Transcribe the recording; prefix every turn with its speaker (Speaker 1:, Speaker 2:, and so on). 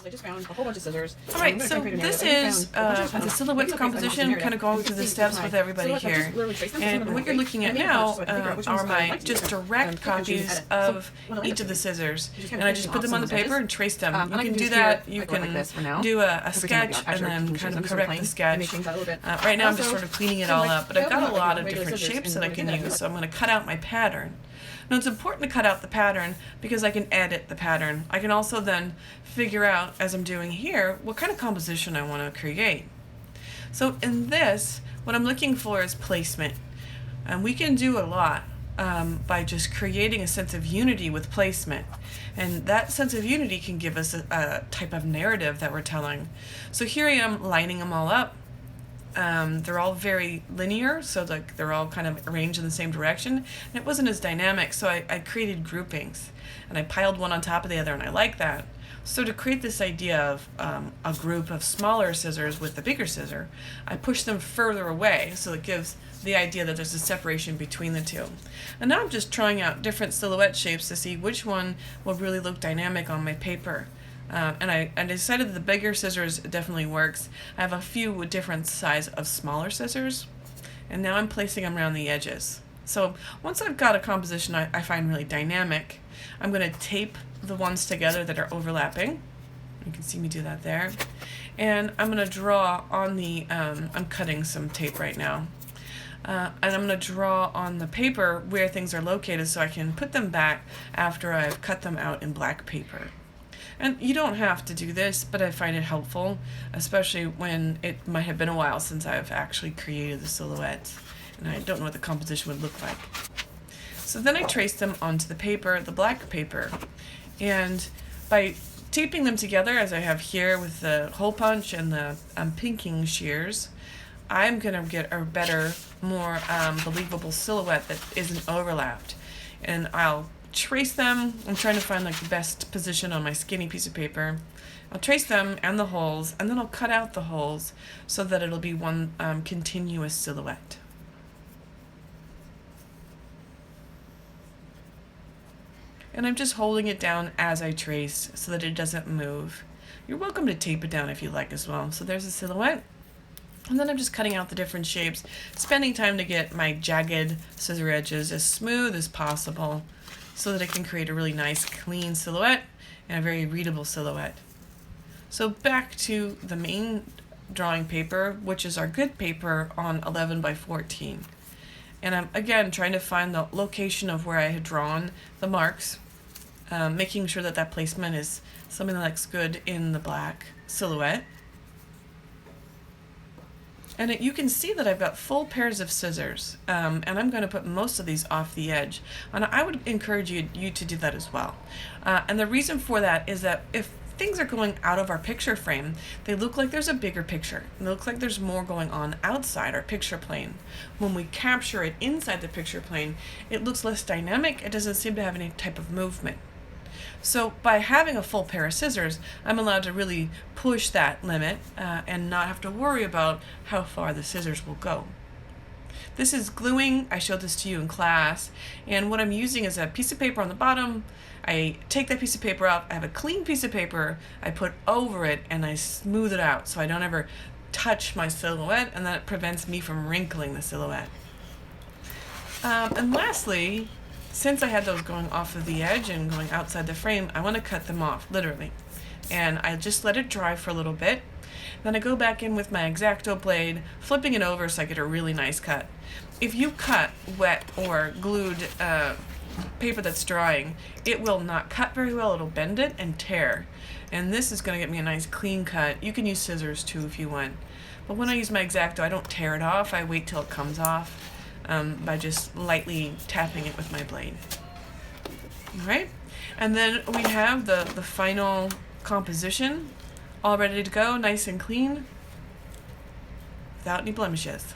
Speaker 1: I just found a whole bunch of scissors.
Speaker 2: All right, so this is the silhouette composition, kind of going through the steps with everybody here. And what you're looking at now are my just direct copies of each of the scissors. And I just put them on the paper and trace them. You can do that. You can do a sketch and then kind of correct the sketch. Right now I'm just sort of cleaning it all up, but I've got a lot of different shapes that I can use, so I'm going to cut out my pattern. Now it's important to cut out the pattern because I can edit the pattern. I can also then figure out, as I'm doing here, what kind of composition I want to create. So in this, what I'm looking for is placement. And we can do a lot by just creating a sense of unity with placement. And that sense of unity can give us a type of narrative that we're telling. So here I am lining them all up. They're all very linear, so like they're all kind of arranged in the same direction, and it wasn't as dynamic, so I created groupings, and I piled one on top of the other, and I like that. So to create this idea of a group of smaller scissors with the bigger scissor, I push them further away, so it gives the idea that there's a separation between the two. And now I'm just trying out different silhouette shapes to see which one will really look dynamic on my paper. And I decided that the bigger scissors definitely works. I have a few different size of smaller scissors, and now I'm placing them around the edges. So once I've got a composition I find really dynamic, I'm going to tape the ones together that are overlapping. You can see me do that there. And I'm going to draw on the, I'm cutting some tape right now. And I'm going to draw on the paper where things are located so I can put them back after I've cut them out in black paper. And you don't have to do this, but I find it helpful, especially when it might have been a while since I've actually created the silhouette, and I don't know what the composition would look like. So then I trace them onto the paper, the black paper, and by taping them together, as I have here with the hole punch and the pinking shears, I'm going to get a better, more believable silhouette that isn't overlapped. And I'll trace them. I'm trying to find like the best position on my skinny piece of paper. I'll trace them and the holes, and then I'll cut out the holes so that it'll be one continuous silhouette. And I'm just holding it down as I trace so that it doesn't move. You're welcome to tape it down if you like as well. So there's a silhouette. And then I'm just cutting out the different shapes, spending time to get my jagged scissor edges as smooth as possible, so that I can create a really nice clean silhouette and a very readable silhouette. So back to the main drawing paper, which is our good paper on 11 by 14. And I'm again trying to find the location of where I had drawn the marks, making sure that that placement is something that looks good in the black silhouette. And you can see that I've got full pairs of scissors, and I'm going to put most of these off the edge. And I would encourage you to do that as well. And the reason for that is that if things are going out of our picture frame, they look like there's a bigger picture. It looks like there's more going on outside our picture plane. When we capture it inside the picture plane, it looks less dynamic. It doesn't seem to have any type of movement. So by having a full pair of scissors, I'm allowed to really push that limit and not have to worry about how far the scissors will go. This is gluing. I showed this to you in class, and what I'm using is a piece of paper on the bottom. I take that piece of paper off, I have a clean piece of paper, I put over it and I smooth it out so I don't ever touch my silhouette, and that prevents me from wrinkling the silhouette. And lastly, since I had those going off of the edge and going outside the frame, I want to cut them off, literally. And I just let it dry for a little bit. Then I go back in with my X-Acto blade, flipping it over so I get a really nice cut. If you cut wet or glued paper that's drying, it will not cut very well. It'll bend it and tear. And this is going to get me a nice clean cut. You can use scissors too if you want. But when I use my X-Acto, I don't tear it off. I wait till it comes off. By just lightly tapping it with my blade. Alright, and then we have the final composition all ready to go, nice and clean, without any blemishes.